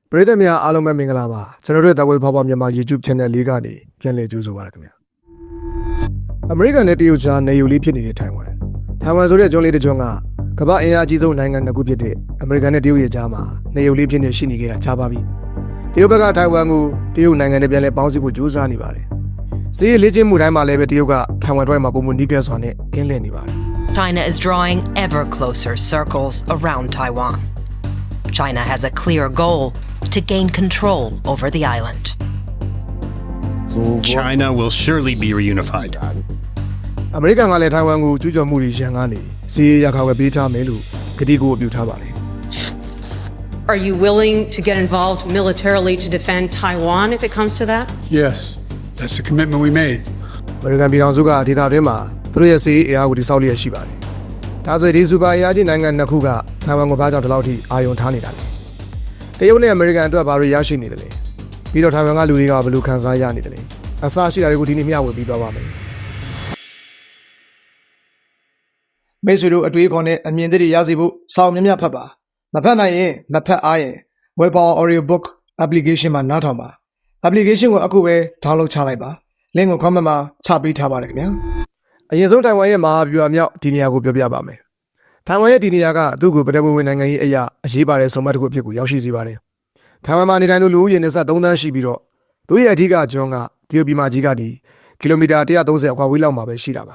ပရိသတ်များအားလုံးပဲမင်္ဂလာပါကျွန်တော်တို့တာဝဲဖောက်ဖောက်မြန်မာ YouTube Channel လေးကနေပြန်လည်ကြိုဆိုပါရခင်ဗျာအမေရိကန်နဲ့တရုတ်ကြားနေယူလေးဖြစ်နေတဲ့ထိုင်ဝမ်ဆိုတဲ့ကျွန်းလေးတစ်ကျွန်းကကမ္ဘာအင်အားအကြီးဆုံးနိုင်ငံတစ်ခုဖြစ်တဲ့အမေရိကန်နဲ့တရုတ်ရဲ့ကြားမှာနေယူလေးဖြစ်နေရှိနေကြတာကြားပါပြီတရုတ်ဘက်ကထိုင်ဝမ်ကိုတရုတ်နိုင်ငံနဲ့ပြန်လည်ပေါင်းစည်းဖို့ကြိုးစားနေပါတယ်စီးရီလေ့ကျင့်မှုတိုင်းမှာလည်းပဲတရုတ်ကထိုင်ဝမ်တိုင်းမှာပုံမှန်နီးကဲစွာနဲ့ကင်းလှည့်နေပါတယ် China is drawing ever closer circles around Taiwan. China has a clear goal to gain control over the island. China will surely be reunified. အမေရိကန်ကလည်းထိုင်ဝမ်ကိုကျူးကျော်မှုတွေရန်ကနေစီးရီရခါဝယ်ပေးထားမယ်လို့ကတိကိုပြုထားပါတယ် Are you willing to get involved militarily to defend Taiwan if it comes to that? Yes, that's the commitment we made. အမေရိကန်ပြည်ထောင်စုကဒေသတွင်းမှာသူတို့ရဲ့စီးရီအင်အားကိုတိစောက်လျက်ရှိပါတယ်ဒါဆိုဒီစူပါအင်အားကြီးနိုင်ငံနှစ်ခုကထိုင်ဝမ်ကိုဘာကြောင့်ဒီလောက်ထိအာရုံထားနေတာလဲတရုတ်နဲ့အမေရိကန်အတွက်ဘာတွေရရှိနေတယ်လဲပြီးတော့ထိုင်ဝမ်ကလူတွေကဘယ်လိုခံစားရနေတယ်လဲအစားရှိတာတွေကိုဒီနေ့မျှဝေပြီးသွားပါမယ်မိတ်ဆွေတို့အတွေးခေါ်နဲ့အမြင်တွေရစီဖို့စောင့်မြမြဖတ်ပါမဖတ်နိုင်ရင်မဖတ်အားရင် Web Power Audio Book application မှာနားထောင်ပါ application ကိုအခုပဲ download ချလိုက်ပါ link ကို comment မှာချပေးထားပါတယ်ခင်ဗျာအရင်ဆုံးထိုင်ဝမ်ရဲ့မဟာဗျူဟာမြောက်ဒီနေရာကိုပြောပြပါမယ်ထိုင်ဝမ်ရဲ့ဒီနေရာကသူ့ကိုပထမဝင်နိုင်ငံရေးအရာအရေးပါတဲ့ဆုံးမတစ်ခုအဖြစ်ကိုရောက်ရှိစေပါတယ်ထိုင်ဝမ်မှာနေထိုင်သူလူဦးရေ23သန်းရှိပြီးတော့သူ့ရဲ့အဓိကကျွန်းကတရုတ်ပြည်မကြီးကနေကီလိုမီတာ130အကွာဝေးလောက်မှာပဲရှိတာပါ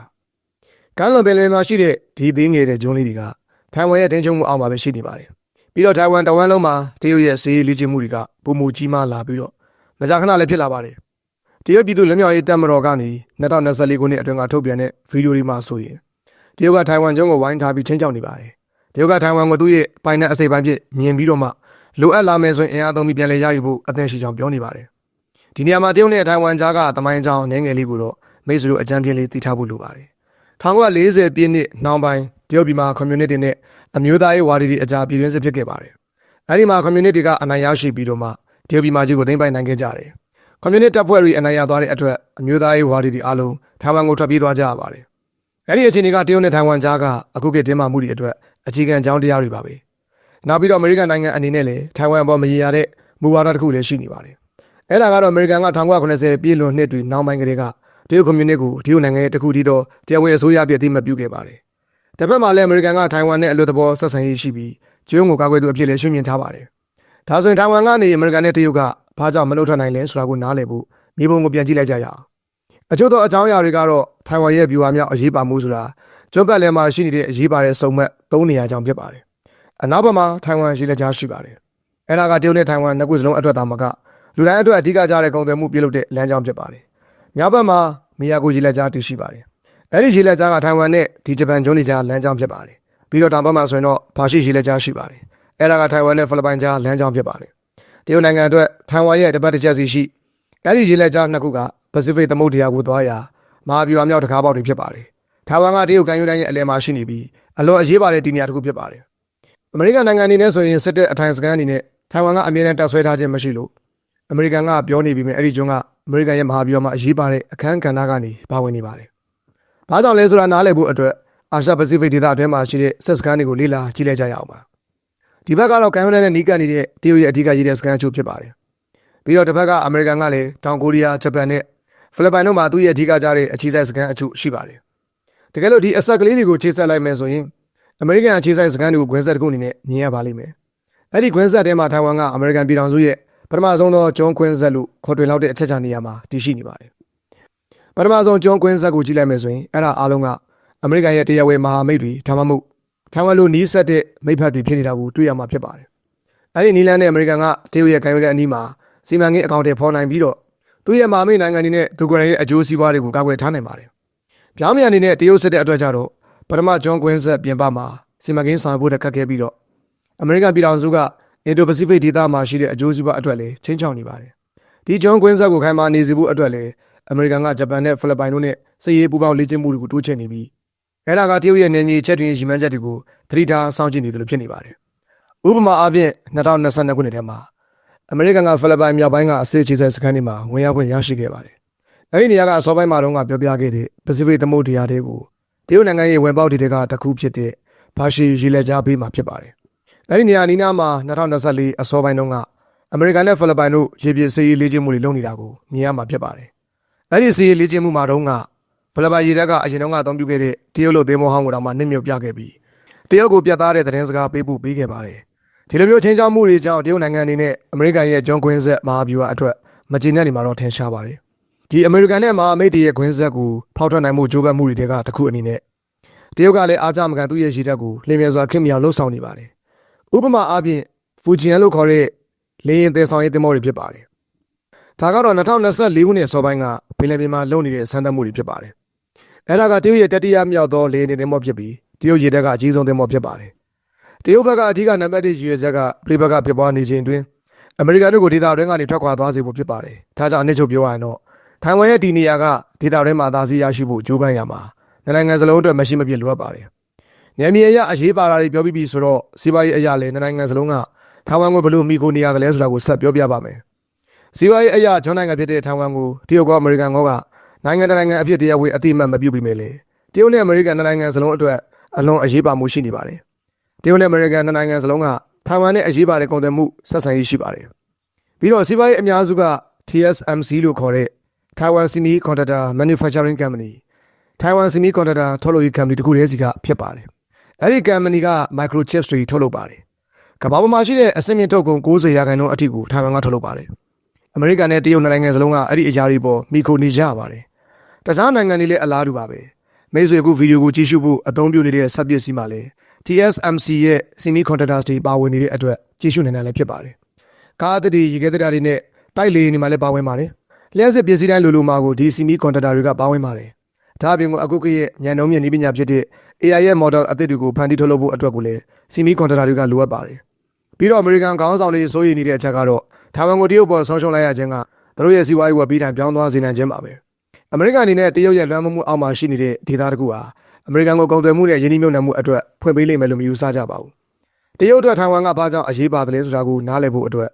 ကမ်းလွန်ပင်လယ်မှာရှိတဲ့ဒီသေးငယ်တဲ့ကျွန်းလေးတွေကထိုင်ဝမ်ရဲ့တင်းကျုံမှုအောက်မှာပဲရှိနေပါတယ်ပြီးတော့ထိုင်ဝမ်တဝမ်းလုံးမှာတရုတ်ရဲ့စီးရီးလေ့ကျင့်မှုတွေကပုံမူကြီးမားလာပြီးတော့မကြာခဏလည်းဖြစ်လာပါတယ်တရုတ်ပြည်သူ့လက်မြောက်ရေးတပ်မတော်ကနေ2024ခုနှစ်အတွင်းကထုတ်ပြန်တဲ့ဗီဒီယိုတွေမှာဆိုရင်တရုတ်ကထိုင်ဝမ်ကျွန်းကိုဝိုင်းထားပြီးချင်းချောက်နေပါတယ်တရုတ်ကထိုင်ဝမ်ကိုသူ့ရဲ့ပိုင်နက်အစိပ်ပိုင်းဖြစ်မြင်ပြီးတော့မှလိုအပ်လာမယ်ဆိုရင်အင်အားသုံးပြီးပြန်လည်ရယူဖို့အသင့်ရှိကြောင်းပြောနေပါတယ်ဒီနေရာမှာတရုတ်နဲ့ထိုင်ဝမ်ကြားကတမိုင်းကြောင်ငယ်ငယ်လေးကိုတော့မိတ်ဆွေတို့အကြမ်းဖျင်းလေးသိထားဖို့လိုပါတယ်1940ပြည့်နှစ်နှောင်းပိုင်းတရုတ်ပြည်မှာကွန်မြူနတီနဲ့အမျိုးသားရေးဝါဒီတွေအကြားပြည်တွင်းစစ်ဖြစ်ခဲ့ပါတယ်အဲဒီမှာကွန်မြူနတီကအနိုင်ရရှိပြီးတော့မှတရုတ်ပြည်မှာကြီးကိုသိမ်းပိုက်နိုင်ခဲ့ကြတယ်ကွန်မြူနတီတပ်ဖွဲ့တွေအနိုင်ရသွားတဲ့အတွက်အမျိုးသားရေးဝါဒီတွေအားလုံးထိုင်ဝမ်ကိုထွက်ပြေးသွားကြရပါတယ်အဲဒီအခြေအနေကတရုတ်နဲ့ထိုင်ဝမ်ကြားကအခုခေတ်တင်းမာမှုတွေအတွက်အခြေခံကြောင်းတရားတွေပါပဲနောက်ပြီးတော့အမေရိကန်နိုင်ငံအနေနဲ့လည်းထိုင်ဝမ်အပေါ်မရေရာတဲ့မူဝါဒတစ်ခုလည်းရှိနေပါတယ်အဲဒါကတော့အမေရိကန်က1990ပြည့်လွန်နှစ်တွေနောက်ပိုင်းကတည်းကတရုတ်ကွန်မြူနတီကိုတရုတ်နိုင်ငံရဲ့တစ်ခုတည်းသောတရားဝင်အစိုးရပြည့်အသိမပြုခဲ့ပါတယ်တစ်ဖက်မှာလည်းအမေရိကန်ကထိုင်ဝမ်နဲ့အလွတ်သဘောဆက်ဆံရေးရှိပြီးကျွန်းကိုကာကွယ်သူအဖြစ်လည်းရှုမြင်ထားပါတယ်ဒါဆိုရင်ထိုင်ဝမ်ကနေအမေရိကန်နဲ့တရုတ်ကဘာကြောင့်မလုပ်ထနိုင်လဲဆိုတာကိုနားလည်ဖို့မြေပုံကိုပြန်ကြည့်လိုက်ကြရအောင်အချို့သောအကြောင်းအရာတွေကတော့ထိုင်ဝမ်ရဲ့ဗျူဟာမြောက်အရေးပါမှုဆိုတာကျွန်းပတ်လည်မှာရှိနေတဲ့အရေးပါတဲ့စုံမက်3နေရာကြောင့်ဖြစ်ပါတယ်အနောက်ဘက်မှာထိုင်ဝမ်ရှိလက်ကြားရှိပါတယ်အဲဒါကတရုတ်နဲ့ထိုင်ဝမ်နှစ်ခုစလုံးအတွက်သာမကလူတိုင်းအတွက်အဓိကကျတဲ့ကုန်သွယ်မှုပြုလုပ်တဲ့လမ်းကြောင်းဖြစ်ပါတယ်မြောက်ဘက်မှာမီယာကိုရေလက်ကြားတည်ရှိပါတယ်အဲဒီရေလက်ကြားကထိုင်ဝမ်နဲ့ဒီဂျပန်ကျွန်းတွေကြားလမ်းကြောင်းဖြစ်ပါတယ်ပြီးတော့တောင်ဘက်မှာဆိုရင်တော့ဘာရှိရေလက်ကြားရှိပါတယ်အဲဒါကထိုင်ဝမ်နဲ့ဖိလစ်ပိုင်ကြားလမ်းကြောင်းဖြစ်ပါတယ်တရုတ်နိုင်ငံအတွက်ထိုင်ဝမ်ရဲ့တပတ်တစ်ချက်စီရှိအဲဒီရေလက်ကြားနှစ်ခုကပစိဖိတ်သမုဒ္ဒရာကိုသွားရာမဟာဗျူဟာမြောက်တကားပေါက်တွေဖြစ်ပါတယ်ထိုင်ဝမ်ကတရုတ်ကမ်းရိုးတန်းရဲ့အလယ်မှာရှိနေပြီးအလွန်အရေးပါတဲ့ဒီနေရာတစ်ခုဖြစ်ပါတယ်အမေရိကန်နိုင်ငံအနေနဲ့ဆိုရင်စစ်တပ်အထိုင်စခန်းအနေနဲ့ထိုင်ဝမ်ကအမြဲတမ်းတပ်ဆွဲထားခြင်းမရှိလို့အမေရိကန်ကပြောနေပြီးမြဲအဲ့ဒီကျွန်းကအမေရိကန်ရဲ့မဟာဗျူဟာမှာအရေးပါတဲ့အခန်းကဏ္ဍကနေပါဝင်နေပါတယ်။ဘာကြောင့်လဲဆိုတာနားလည်ဖို့အတွက်အာရှပစိဖိတ်ဒေသအတွင်းမှာရှိတဲ့စစ်စခန်းတွေကိုလေ့လာကြည့်လိုက်ကြရအောင်ပါ။ဒီဘက်ကတော့ကမ်းရိုးတန်းနဲ့နီးကပ်နေတဲ့တရုတ်ရဲ့အဓိကရေးတဲ့စခန်းအချို့ဖြစ်ပါတယ်။ပြီးတော့တစ်ဖက်ကအမေရိကန်ကလည်းတောင်ကိုရီးယားဂျပန်နဲ့ဖိလစ်ပိုင်တို့မှာသူ့ရဲ့အဓိကကြားတဲ့အခြေစိုက်စခန်းအချို့ရှိပါတယ်။တကယ်လို့ဒီအဆက်ကလေးတွေကိုခြေဆက်လိုက်မယ်ဆိုရင်အမေရိကန်အခြေစိုက်စခန်းတွေကိုခွင်းဆက်တစ်ခုအနေနဲ့မြင်ရပါလိမ့်မယ်။အဲ့ဒီခွင်းဆက်ထဲမှာထိုင်ဝမ်ကအမေရိကန်ပြည်ထောင်စုရဲ့ပထမဆုံးသောကျွန်းခွင်းဆက်လို့ခေါ်တွင်လောက်တဲ့အချက်ချာနေရာမှာတည်ရှိနေပါတယ်။ပထမဆုံးကျွန်းခွင်းဆက်ကိုကြည့်လိုက်မယ်ဆိုရင်အဲ့ဒါအားလုံးကအမေရိကန်ရဲ့တရားဝင်မဟာမိတ်တွေဒါမှမဟုတ်ထိုင်ဝမ်လိုနီးစပ်တဲ့မိတ်ဖက်တွေဖြစ်နေတာကိုတွေ့ရမှာဖြစ်ပါတယ်။အဲ့ဒီနီလန်နဲ့အမေရိကန်ကတရုတ်ရဲ့ကမ်းရိုးတန်းအနီးမှာစီမံကိန်းအကောင့်တွေဖော်နိုင်ပြီးတော့သူ့ရဲ့မဟာမိတ်နိုင်ငံတွေနဲ့သူကိုယ်တိုင်ရဲ့အကျိုးစီးပွားတွေကိုကာကွယ်ထားနိုင်ပါတယ်။ပြောင်းပြန်နေတဲ့တရုတ်စစ်တဲ့အတွက်ကြတော့ပထမကျွန်းခွင်းဆက်ပြင်ပမှာစီမံကိန်းဆောင်ဖို့တက်ခတ်ခဲ့ပြီးတော့အမေရိကန်ပြည်ထောင်စုကအင်ဒိုပစိဖိတ်ဒေသမှာရှိတဲ့အကျိုးစီးပွားအတွက်လည်းချင်းချောင်နေပါတယ်။ဒီကျွန်းခွင်းဆက်ကိုခိုင်မာနေစေဖို့အတွက်လည်းအမေရိကန်ကဂျပန်နဲ့ဖိလစ်ပိုင်တို့နဲ့စစ်ရေးပူးပေါင်းလေ့ကျင့်မှုတွေကိုတိုးချဲ့နေပြီးအဲဒါကတရုတ်ရဲ့နယ်မြေချက်တွင်ရည်မှန်းချက်တွေကိုသတိထားစောင့်ကြည့်နေတယ်လို့ဖြစ်နေပါတယ်။ဥပမာအားဖြင့်2022ခုနှစ်ထဲမှာအမေရိကန်ကဖိလစ်ပိုင်မြောက်ပိုင်းကအစစ်အခြေစိုက်စခန်းတွေမှာဝင်ရောက်ခွင့်ရရှိခဲ့ပါတယ်။အဲဒီနေရာကအစောပိုင်းမှာတုန်းကပြောပြခဲ့တဲ့ပစိဖိတ်သမုဒ္ဒရာတွေကိုတရုတ်နိုင်ငံရဲ့ဝင်ပေါက်တွေကတစ်ခုဖြစ်တဲ့ဘာရှိရေလက်ကြားဘေးမှာဖြစ်ပါတယ်။အဲဒီနေရာနီးနားမှာ2024အစောပိုင်းတုန်းက အမေရိကန်နဲ့ဖိလစ်ပိုင်တို့ရေပြင်စစ်ရေးလေ့ကျင့်မှုတွေလုပ်နေတာကိုမြင်ရမှာဖြစ်ပါတယ်။အဲဒီစစ်ရေးလေ့ကျင့်မှုမှာတုန်းကဖိလစ်ပိုင်ရေတပ်ကအရင်တုန်းကအသုံးပြုခဲ့တဲ့တရုတ်လိုသင်္ဘောဟောင်းကိုတောင်မှနစ်မြုပ်ပြခဲ့ပြီးတရုတ်ကိုပြတ်သားတဲ့သတင်းစကားပေးပို့ပေးခဲ့ပါတယ်။ဒီလိုမျိုးချင်းချောက်မှုတွေကြောင့်တရုတ်နိုင်ငံအနေနဲ့အမေရိကန်ရဲ့ဂျွန်ကွင်းဆက်မဟာဗျူဟာအတွက်မကျေနပ်နေမှာတော့ထင်ရှားပါတယ်။ဒီအမေရိကန်နဲ့မဟာမိတ်တွေရဲ့ကွင်းဆက်ကိုဖောက်ထွက်နိုင်မှုကြိုးပမ်းမှုတွေကတစ်ခုအနေနဲ့တရုတ်ကလည်းအားကြမကန်သူ့ရဲ့ရေတပ်ကိုလျင်မြန်စွာခင်မြောင်လှုပ်ဆောင်နေပါတယ်။ဥပမာအားဖြင့်ဖူဂျီယန်လို့ခေါ်တဲ့လေယာဉ်သယ်ဆောင်ရေးသင်္ဘောတွေဖြစ်ပါတယ်။ဒါကတော့2024ခုနှစ်စောပိုင်းကပင်လယ်ပြင်မှာလုပ်နေတဲ့စမ်းသပ်မှုတွေဖြစ်ပါတယ်။အဲဒါကတရုတ်ရဲ့တတိယမြောက်သောလေယာဉ်သင်္ဘောဖြစ်ပြီးတရုတ်ရေတပ်ကအကြီးဆုံးသင်္ဘောဖြစ်ပါတယ်။တရုတ်ဘက်ကအထူးနံပါတ်1ရည်ရွယ်ချက်ကပြည်ပကဖြစ်ပွားနေခြင်းတွင်အမေရိကန်တို့ကိုဒေသတွင်းကနေထွက်ခွာသွားစေဖို့ဖြစ်ပါတယ်။ဒါကြောင့်အနည်းချုပ်ပြောရရင်တော့ထိုင်ဝမ်ရဲ့ဒီနေရာကဒေသတွင်းမှာသာစီရရှိဖို့ကြိုးပမ်းရမှာနိုင်ငံစလုံးအတွက်မရှိမဖြစ်လိုအပ်ပါတယ်။နယ်မြေအရအရေးပါတာတွေပြောပြီးပြီဆိုတော့စီးပွားရေးအရာလည်းနိုင်ငံစလုံးကထိုင်ဝမ်ကိုဘလို့မိခိုနေရကြလဲဆိုတာကိုဆက်ပြောပြပါမယ်။စီးပွားရေးအရာဂျွန်နိုင်ငံဖြစ်တဲ့ထိုင်ဝမ်ကိုတရုတ်ကအမေရိကန်ကနိုင်ငံတနိုင်ငံအဖြစ်တရားဝင်အတိအမှတ်မပြုပြီးမြဲလေတရုတ်နဲ့အမေရိကန်နိုင်ငံစလုံးအတွက်အလွန်အရေးပါမှုရှိနေပါတယ်။တရုတ်နဲ့အမေရိကန်နိုင်ငံစလုံးကထိုင်ဝမ်နဲ့အရေးပါတဲ့ကုန်သွယ်မှုဆက်ဆံရေးရှိပါတယ်။ပြီးတော့စီးပွားရေးအများစုက TSMC လို့ခေါ်တဲ့ Taiwan Semiconductor Manufacturing Company Taiwan Semiconductor ထုတ်လုပ်ရေး company တခုတည်းစီကဖြစ်ပါတယ်။အဲဒီ company က microchips တွေထုတ်လုပ်ပါတယ်။ကမ္ဘာပေါ်မှာရှိတဲ့အဆင့်မြင့်ထုတ်ကုန်90%အထိကိုထိုင်ဝမ်ကထုတ်လုပ်ပါတယ်။အမေရိကန်နဲ့တရုတ်နိုင်ငံစလုံးကအဲ့ဒီအရာတွေပေါ်မိခိုနေကြပါတယ်။တခြားနိုင်ငံတွေလည်းအလားတူပါပဲ။မိတ်ဆွေအခုဗီဒီယိုကိုကြည့်ရှုဖို့အသုံးပြုနေတဲ့စက်ပစ္စည်းမှာလည်း TSMC ရဲ့ semiconductors တွေပါဝင်နေတဲ့အတွက်ကြည့်ရှုနိုင်တာလည်းဖြစ်ပါတယ်။ကားအသစ်တွေရေခဲသတ္တတွေနဲ့တိုက်လေယာဉ်တွေမှာလည်းပါဝင်ပါတယ်။လျှက်စစ်ပစ္စည်းတိုင်းလိုမှာကိုဒီ semiconductor တွေကပါဝင်ပါတယ်။ဒါအပြင်အခုကရဲ့ဉာဏ်နှုံးမြင့်နည်းပညာဖြစ်တဲ့ AI ရဲ့ model အသစ်တွေကိုဖန်တီးထုတ်လုပ်ဖို့အတွက်ကိုလည်း semiconductor တွေကလိုအပ်ပါတယ်။ပြီးတော့အမေရိကန်ခေါင်းဆောင်တွေစိုးရိမ်နေတဲ့အချက်ကတော့ထိုင်ဝမ်ကိုတရုတ်ပေါ်ဆုံးရှုံးလိုက်ရခြင်းကသူတို့ရဲ့စီးပွားရေးဝယ်ပြီးတိုင်းပြောင်းသွားစေနိုင်ခြင်းပါပဲ။အမေရိကန်အနေနဲ့တရုတ်ရဲ့လွှမ်းမိုးမှုအောက်မှာရှိနေတဲ့ဒေသတစ်ခုဟာအမေရိကန်ကိုကုန်သွယ်မှုနဲ့ယင်းနှိမ့်မြုပ်နှံမှုအတွက်ဖွင့်ပေးလိမ့်မယ်လို့မယူဆကြပါဘူး။တရုတ်အတွက်ထိုင်ဝမ်ကဘာကြောင့်အရေးပါတယ်လဲဆိုတာကိုနားလည်ဖို့အတွက်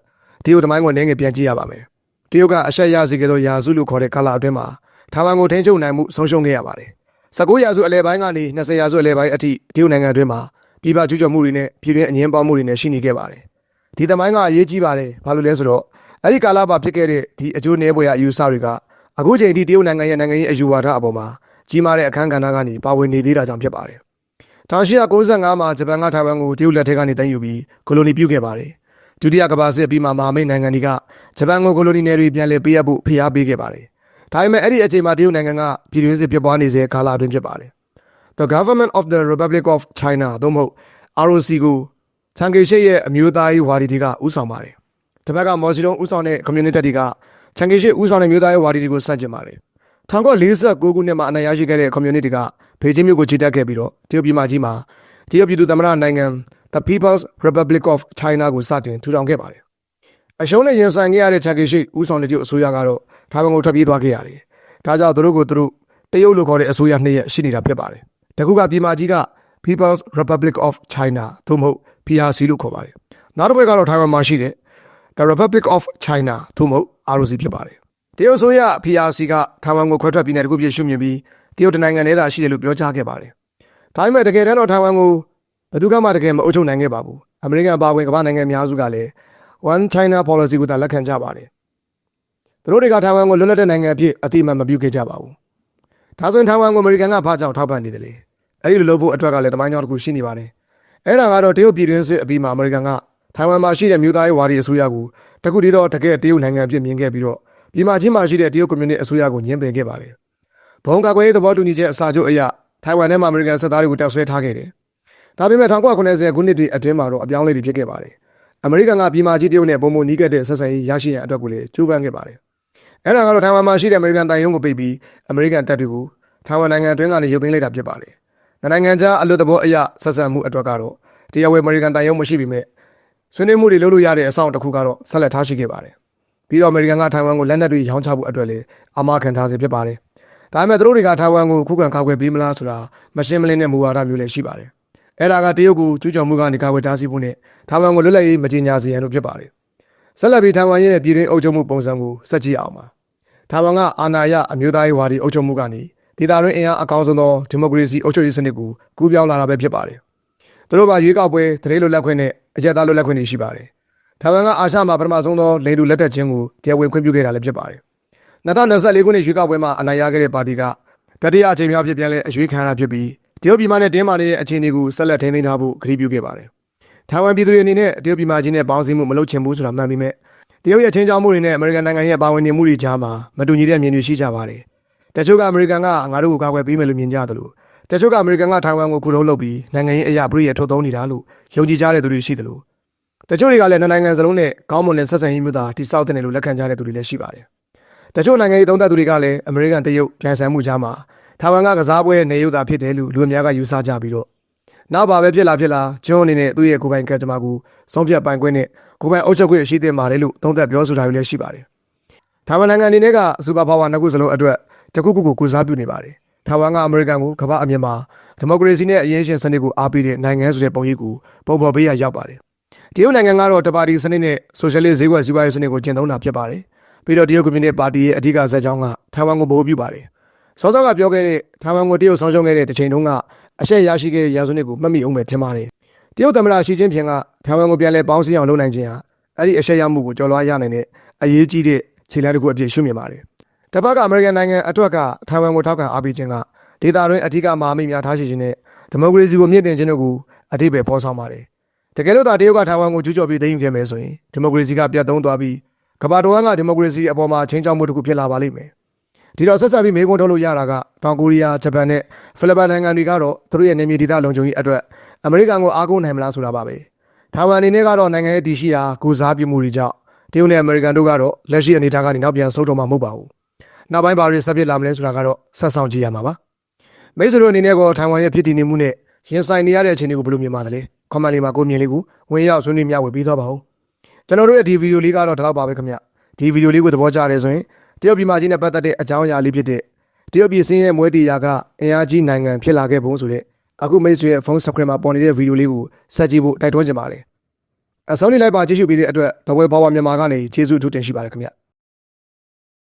တရုတ်သမိုင်းကိုနည်းငယ်ပြန်ကြည့်ရပါမယ်။တရုတ်ကအရှက်ရစေခဲ့သောရာစုလို့ခေါ်တဲ့ကာလအတွင်းမှာထိုင်ဝမ်ကိုထိန်းချုပ်နိုင်မှုဆုံးရှုံးခဲ့ရပါတယ်။19ရာစုအလယ်ပိုင်းကနေ20ရာစုအလယ်ပိုင်းအထိတရုတ်နိုင်ငံအတွင်းမှာပြည်ပကျူးကျော်မှုတွေနဲ့ပြည်တွင်းအငြင်းပွားမှုတွေနဲ့ရှိနေခဲ့ပါတယ်။ဒီသမိုင်းကအရေးကြီးပါတယ်။ဘာလို့လဲဆိုတော့အဲ့ဒီကာလမှာဖြစ်ခဲ့တဲ့ဒီအကျိုးနည်းပွေရအယူဆတွေကအခုချိန်ထိတရုတ်နိုင်ငံရဲ့နိုင်ငံရေးအယူဝါဒအပေါ်မှာကြီးမားတဲ့အခန်းကဏ္ဍကနေပါဝင်နေသေးတာကြောင့်ဖြစ်ပါတယ်။1895မှာဂျပန်ကထိုင်ဝမ်ကိုတရုတ်လက်ထက်ကနေသိမ်းယူပြီးကိုလိုနီပြုခဲ့ပါတယ်။ဒုတိယကမ္ဘာစစ်ပြီးမှမဟာမိတ်နိုင်ငံတွေကဂျပန်ကိုကိုလိုနီနယ်တွေပြန်လည်ပေးအပ်ဖို့ဖိအားပေးခဲ့ပါတယ်။ဒါပေမဲ့အဲ့ဒီအချိန်မှာတရုတ်နိုင်ငံကပြည်တွင်းစစ်ဖြစ်ပွားနေစေကာလအတွင်းဖြစ်ပါတယ်။ The Government of the Republic of China သို့မဟုတ် ROC ကိုချန်ကေရှေ့ရဲ့အမျိုးသားရေးဝါဒီတွေကဥဆောင်ပါတယ်။တစ်ဖက်ကမော်စီတုံးဥဆောင်တဲ့ကွန်မြူနတီတွေကချန်ကေရှေ့ဥဆောင်တဲ့မျိုးသားရေးဝါဒီတွေကိုစန့်ကျင်ပါတယ်။1949ခုနှစ်မှာအနိုင်ရရှိခဲ့တဲ့ကွန်မြူနတီကဘေကျင်းမြို့ကိုချီတက်ခဲ့ပြီးတော့တရုတ်ပြည်မကြီးမှာတရုတ်ပြည်သူသမ္မတနိုင်ငံ The People's Republic of China ကိုစတင်ထူထောင်ခဲ့ပါတယ်။အရှုံးနဲ့ရင်ဆိုင်ခဲ့ရတဲ့ချန်ကေရှေ့ဥဆောင်တဲ့တရုတ်အစိုးရကတော့ထိုင်ဝမ်ကိုထွက်ပြေးသွားခဲ့ရတယ်။ဒါကြောင့်သူတို့တရုတ်လို့ခေါ်တဲ့အစိုးရနှစ်ရက်ရှိနေတာဖြစ်ပါတယ်။တခုကပြည်မကြီးက People's Republic of China သို့မဟုတ် PRC လို့ခေါ်ပါတယ်။နောက်တစ်ဘက်ကတော့ထိုင်ဝမ်မှာရှိတဲ့ The Republic of China သို့မဟုတ် ROC ဖြစ်ပါတယ်။တရုတ်ဆိုရ PRC ကထိုင်ဝမ်ကိုခွဲထွက်ပြည်နယ်တစ်ခုဖြစ်ရှုမြင်ပြီးတရုတ်နိုင်ငံထဲသာရှိတယ်လို့ပြောကြားခဲ့ပါတယ်။ဒါပေမဲ့တကယ်တမ်းတော့ထိုင်ဝမ်ကိုဘယ်သူမှတကယ်မအုပ်ချုပ်နိုင်ခဲ့ပါဘူး။အမေရိကန်အပါအဝင်ကမ္ဘာနိုင်ငံအများစုကလည်း One China policy ကိုသာလက်ခံကြပါတယ်။သူတို့တွေကထိုင်ဝမ်ကိုလွတ်လပ်တဲ့နိုင်ငံအဖြစ်အတိအမှတ်မပြုခဲ့ကြပါဘူး။ဒါဆိုရင်ထိုင်ဝမ်ကိုအမေရိကန်ကဘာကြောင့်ထောက်ပံ့နေတယ်လဲ။အဲဒီလိုလုပ်ဖို့အတွက်ကလည်းတမိုင်းကြောင်းတစ်ခုရှိနေပါတယ်။အဲ့ဒါကတော့တရုတ်ပြည်တွင်းစစ်အပြီးမှာအမေရိကန်ကထိုင်ဝမ်မှာရှိတဲ့မြို့သားရေးဝါဒီအစိုးရကိုတခုတည်းတော့တကယ်တရုတ်နိုင်ငံအဖြစ်မြင်ခဲ့ပြီးတော့ပြည်မကြီးမှာရှိတဲ့တရုတ်ကွန်မြူနတီအစိုးရကိုညှင်းပယ်ခဲ့ပါတယ်။ဘုံကာကွယ်ရေးသဘောတူညီချက်အစာချုပ်အရထိုင်ဝမ်ထဲမှာအမေရိကန်စစ်သားတွေကိုတပ်ဆွဲထားခဲ့တယ်။ဒါပေမဲ့1990ခုနှစ်တွေအတွင်းမှာတော့အပြောင်းအလဲတွေဖြစ်ခဲ့ပါတယ်။အမေရိကန်ကပြည်မကြီးတရုတ်နဲ့ပုံမနီးကပ်တဲ့ဆက်ဆံရေးရရှိရန်အတွက်ကိုလည်းကြိုးပမ်းခဲ့ပါတယ်။အဲ့ဒါကတော့ထိုင်ဝမ်မှာရှိတဲ့အမေရိကန်တိုင်ယုံကိုပိတ်ပြီးအမေရိကန်တပ်တွေကိုထိုင်ဝမ်နိုင်ငံအတွင်းကနေရုပ်သိမ်းလိုက်တာဖြစ်ပါတယ်။နိုင်ငံခြားအလွတ်သဘောအရဆက်ဆံမှုအတွက်ကတော့တရားဝင်အမေရိကန်တိုင်ယုံမရှိပေမဲ့ဆွေးနွေးမှုတွေလုပ်လို့ရတဲ့အဆောင်တစ်ခုကတော့ဆက်လက်ထားရှိခဲ့ပါတယ်။ပြီးတော့အမေရိကန်ကထိုင်ဝမ်ကိုလက်နက်တွေရောင်းချဖို့အတွက်လည်းအာမခံထားစေဖြစ်ပါတယ်။ဒါပေမဲ့သူတို့တွေကထိုင်ဝမ်ကိုခုခံကာကွယ်ပေးမလားဆိုတာမရှင်းမလင်းတဲ့မူဝါဒမျိုးလည်းရှိပါတယ်။အဲ့ဒါကတရုတ်ကိုကျူးကျော်မှုကနေကာကွယ်တားဆီးဖို့နဲ့ထိုင်ဝမ်ကိုလွတ်လပ်ရေးမကြေညာစေရန်တို့ဖြစ်ပါတယ်။ဆက်လက်ပြီးထိုင်ဝမ်ရဲ့ပြည်တွင်းအုပ်ချုပ်မှုပုံစံကိုဆက်ကြည့်အောင်ပါ။ထိုင်ဝမ်ကအာဏာရအမျိုးသားရေးဝါဒီအုပ်ချုပ်မှုကနေဒေသတွင်းအင်အားအကောင်းဆုံးသောဒီမိုကရေစီအုပ်ချုပ်ရေးစနစ်ကိုကူးပြောင်းလာတာပဲဖြစ်ပါတယ်။သူတို့ကရွေးကောက်ပွဲတရေလွတ်လပ်ခွင့်နဲ့အကြက်သားလွတ်လပ်ခွင့်တွေရှိပါတယ်။ ထိုင်ဝမ်ကအာရှမှာပထမဆုံးသောလေတူလက်ထက်ချင်းကိုတရားဝင်ခွင့်ပြုခဲ့တာလည်းဖြစ်ပါတယ်2024ခုနှစ်ရွေးကောက်ပွဲမှာအနိုင်ရခဲ့တဲ့ပါတီကတတိယအကြိမ်မြောက်ဖြစ်ပြန်လဲအရွေးခံရတာဖြစ်ပြီးတရုတ်ပြည်မှနဲ့တင်းမာနေတဲ့အခြေအနေကိုဆက်လက်ထိန်းသိမ်းထားဖို့ကတိပြုခဲ့ပါတယ်ထိုင်ဝမ်ပြည်သူတွေအနေနဲ့တရုတ်ပြည်မှချင်းနဲ့ပေါင်းစည်းမှုမလုပ်ချင်ဘူးဆိုတာမှန်ပေမဲ့တရုတ်ရဲ့ချင်းချောင်းမှုတွေနဲ့အမေရိကန်နိုင်ငံရဲ့ပါဝင်နေမှုတွေကြားမှာမတူညီတဲ့အမြင်တွေရှိကြပါတယ်တချို့ကအမေရိကန်ကငါတို့ကိုကာကွယ်ပေးမယ်လို့မြင်ကြတယ်လို့တချို့ကအမေရိကန်ကထိုင်ဝမ်ကိုခုတုံးလုပ်ပြီးနိုင်ငံရေးအရာပြည်ရထုတ်သုံးနေတာလို့ယုံကြည်ကြတဲ့သူတွေရှိတယ်လို့တချို့တွေကလည်းနိုင်ငံစလုံးနဲ့ကောင်းမွန်တဲ့ဆက်ဆံရေးမျိုးသားတိစောက်တဲ့လို့လက်ခံကြတဲ့သူတွေလည်းရှိပါတယ်တချို့နိုင်ငံရေးသုံးသပ်သူတွေကလည်းအမေရိကန်တရုတ်ပြန်ဆန်မှုကြားမှာထိုင်ဝမ်ကကစားပွဲနေရုပ်သာဖြစ်တယ်လို့လူအများကယူဆကြပြီးတော့နောက်ပါပဲဖြစ်လာကျွန်းအနေနဲ့သူ့ရဲ့ကိုယ်ပိုင်ကံကြမ္မာကိုဆုံးဖြတ်ပိုင်ခွင့်နဲ့ကိုယ်ပိုင်အုပ်ချုပ်ခွင့်ရှိသင့်ပါတယ်လို့သုံးသပ်ပြောဆိုတာတွေလည်းရှိပါတယ်ထိုင်ဝမ်နိုင်ငံအနေနဲ့ကစူပါပါဝါနှစ်ခုစလုံးအတွက်တခုခုကိုကုစားပြုနေပါတယ်ထိုင်ဝမ်ကအမေရိကန်ကိုကမ္ဘာအမြင်မှာဒီမိုကရေစီနဲ့အရေးရှင်စနစ်ကိုအားပေးတဲ့နိုင်ငံဆိုတဲ့ပုံရိပ်ကိုပုံဖော်ပေးရရောက်ပါတယ်တရုတ်နိုင်ငံကတော့တပါတီစနစ်နဲ့ဆိုရှယ်လစ်ဈေးကွက်စီးပွားရေးစနစ်ကိုကျင့်သုံးတာဖြစ်ပါတယ်ပြီးတော့တရုတ်ကွန်မြူနစ်ပါတီရဲ့အဓိကဇက်ကြောင်းကထိုင်ဝမ်ကိုဗဟိုပြုပါတယ်စောစောကပြောခဲ့တဲ့ထိုင်ဝမ်ကိုတရုတ်ဆောင်ရှုံးခဲ့တဲ့တစ်ချိန်တုန်းကအရှက်ရရှိခဲ့တဲ့ရာဇဝတ်ကိုမှတ်မိအောင်ပဲထင်ပါတယ်တရုတ်သမ္မတရှီကျင်းဖျင်ကထိုင်ဝမ်ကိုပြန်လည်ပေါင်းစည်းအောင်လုပ်နိုင်ခြင်းဟာအဲ့ဒီအရှက်ရမှုကိုကျော်လွှားရနိုင်တဲ့အရေးကြီးတဲ့ခြေလှမ်းတစ်ခုအဖြစ်ရှုမြင်ပါတယ်တပတ်ကအမေရိကန်နိုင်ငံအတွက်ကထိုင်ဝမ်ကိုထောက်ခံအားပေးခြင်းကဒေသတွင်းအဓိကမဟာမိတ်များထားရှိခြင်းနဲ့ဒီမိုကရေစီကိုမြင့်တင်ခြင်းတို့ကိုအဓိပ္ပာယ်ဖော်ဆောင်ပါတယ်တကယ်လို့တရုတ်ကထိုင်ဝမ်ကိုကျူးကျော်ပြီးသိမ်းယူခဲ့မယ်ဆိုရင်ဒီမိုကရေစီကပြတ်သုံးသွားပြီးကမ္ဘာတော်ကဒီမိုကရေစီအပေါ်မှာချင်းချောက်မှုတစ်ခုဖြစ်လာပါလိမ့်မယ်ဒီတော့ဆက်ဆက်ပြီးမေးခွန်းထုတ်လို့ရတာကတောင်ကိုရီးယားဂျပန်နဲ့ဖိလစ်ပိုင်နိုင်ငံတွေကတော့သူတို့ရဲ့နေမြေဒေသလုံခြုံရေးအတွက်အမေရိကန်ကိုအားကိုးနိုင်မလားဆိုတာပါပဲထိုင်ဝမ်အနေနဲ့ကတော့နိုင်ငံရဲ့တည်ရှိရာကိုစားပြုမှုတွေကြောင့်တရုတ်နဲ့အမေရိကန်တို့ကတော့လက်ရှိအနေအထားကနေနောက်ပြန်ဆုတ်တော့မှာမဟုတ်ပါဘူးနောက်ပိုင်းဘာတွေဆက်ဖြစ်လာမလဲဆိုတာကတော့ဆက်ဆောင်ကြည့်ရမှာပါမိတ်ဆွေတို့အနေနဲ့ကောထိုင်ဝမ်ရဲ့ဖြစ်တည်နေမှုနဲ့ရင်ဆိုင်နေရတဲ့အခြေအနေကိုဘယ်လိုမြင်ပါသလဲကွန်မန့်လေးမှာကိုမြင်လေးကိုဝင်ရောက်ဆွေးနွေးမျှဝေပေးသွားပါဦးကျွန်တော်တို့ရဲ့ဒီဗီဒီယိုလေးကတော့ဒီလောက်ပါပဲခင်ဗျဒီဗီဒီယိုလေးကိုသဘောကျတယ်ဆိုရင်တရုတ်ပြည်မှာကြီးနဲ့ပတ်သက်တဲ့အကြောင်းအရာလေးဖြစ်တဲ့တရုတ်ပြည်စင်းရဲ့မွေးတီယာကအင်အားကြီးနိုင်ငံဖြစ်လာခဲ့ပုံဆိုတဲ့အခုမိတ်ဆွေရဲ့ဖုန်းစခရင်မှာပေါ်နေတဲ့ဗီဒီယိုလေးကိုဆက်ကြည့်ဖို့တိုက်တွန်းချင်ပါတယ်အဆုံးလေးလိုက်ပါကြည့်ရှုပေးတဲ့အတွက်ဘဝဲဘာဝမြန်မာကနေကျေးဇူးအထူးတင်ရှိပါတယ်ခင်ဗျ